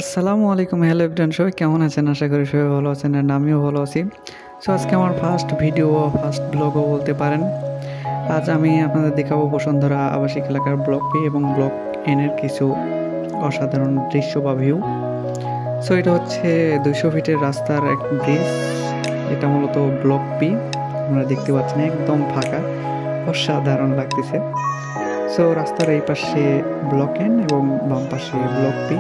আসসালামু আলাইকুম, hello everyone, সবাই কেমন আছেন? আশা করি সবাই ভালো আছেন অ্যান্ড আমিও ভালো আছি। সো আজকে আমার ফার্স্ট ভিডিও, ফার্স্ট ব্লগও বলতে পারেন। আজ আমি আপনাদের দেখাবো বসুন্ধরা আবাসিক এলাকার ব্লক পি এবং ব্লক এনের কিছু অসাধারণ দৃশ্য বা ভিউ। সো এটা হচ্ছে 200 ফিটের রাস্তার এক ব্রিজ। এটা মূলত ব্লক পি, আপনারা দেখতে পাচ্ছেন একদম ফাঁকা, অসাধারণ লাগতেছে। সো রাস্তার এই পাশে ব্লক এন এবং বাম পাশে ব্লক পি।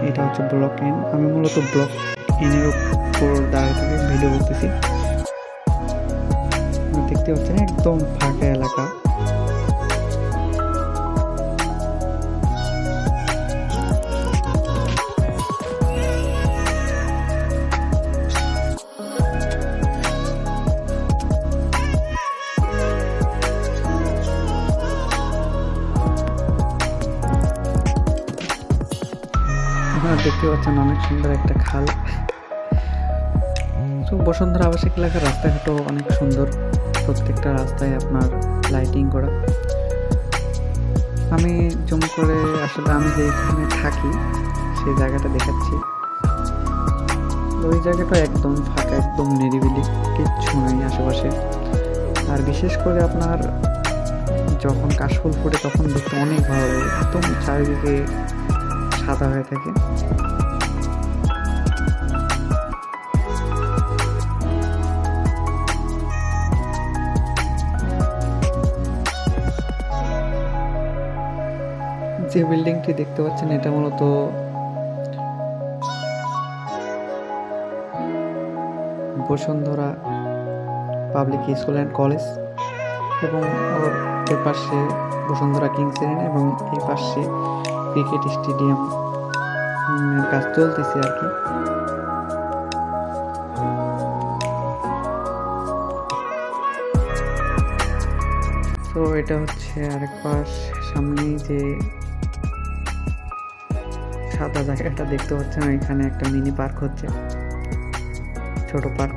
এটা হচ্ছে ব্লক এন। আমি মূলত ব্লক এনের উপর দাঁড়িয়ে থেকে ভিডিও করতেছি। দেখতে পাচ্ছেন একদম ফাঁকা এলাকা। আপনারা দেখতে পাচ্ছেন অনেক সুন্দর একটা খাল। তো বসুন্ধরা আবাসিক এলাকার রাস্তাঘাটও অনেক সুন্দর, প্রত্যেকটা রাস্তায় আপনার লাইটিং করা। আমি জুম করে আসলে আমি যেখানে থাকি সেই জায়গাটা দেখাচ্ছি। ওই জায়গাটা একদম ফাঁকা, একদম নিরিবিলি, কিচ্ছু নেই আশেপাশে। আর বিশেষ করে আপনার যখন কাশফুল ফোটে তখন দেখতে অনেক ভালো লাগে, একদম চারিদিকে সাদা হয়ে থাকে। যে বিল্ডিংটি দেখতে পাচ্ছেন এটা মূলত Bashundhara public school and college এবং ওর পাশে বসুন্ধরা কিংস ইলেভেন এবং এই পাশে ক্রিকেট স্টেডিয়াম কাজ চলতেছে আর কি। তো এটা হচ্ছে আরেক পাশ, সামনেই যে সাদা জায়গাটা দেখতে পাচ্ছেন এখানে একটা মিনি পার্ক হচ্ছে, ছোট পার্ক।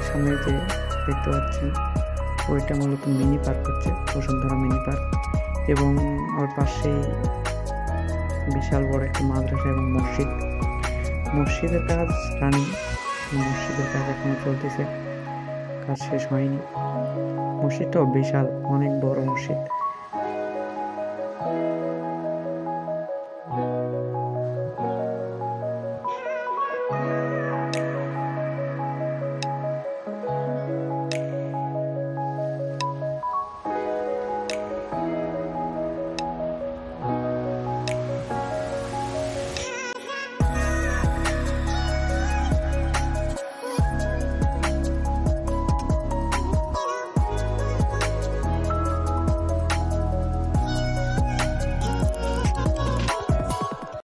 সামনে যে দেখতে পাচ্ছেন ওইটা মূলত মিনি পার্ক হচ্ছে, বসুন্ধরা মিনি পার্ক। এবং ওর পাশেই বিশাল বড় একটা মাদ্রাসা এবং মসজিদ। মসজিদের কাজ রানিং, মসজিদের কাজ এখনো চলতেছে, কাজ শেষ হয়নি। মসজিদটাও বিশাল, অনেক বড় মসজিদ।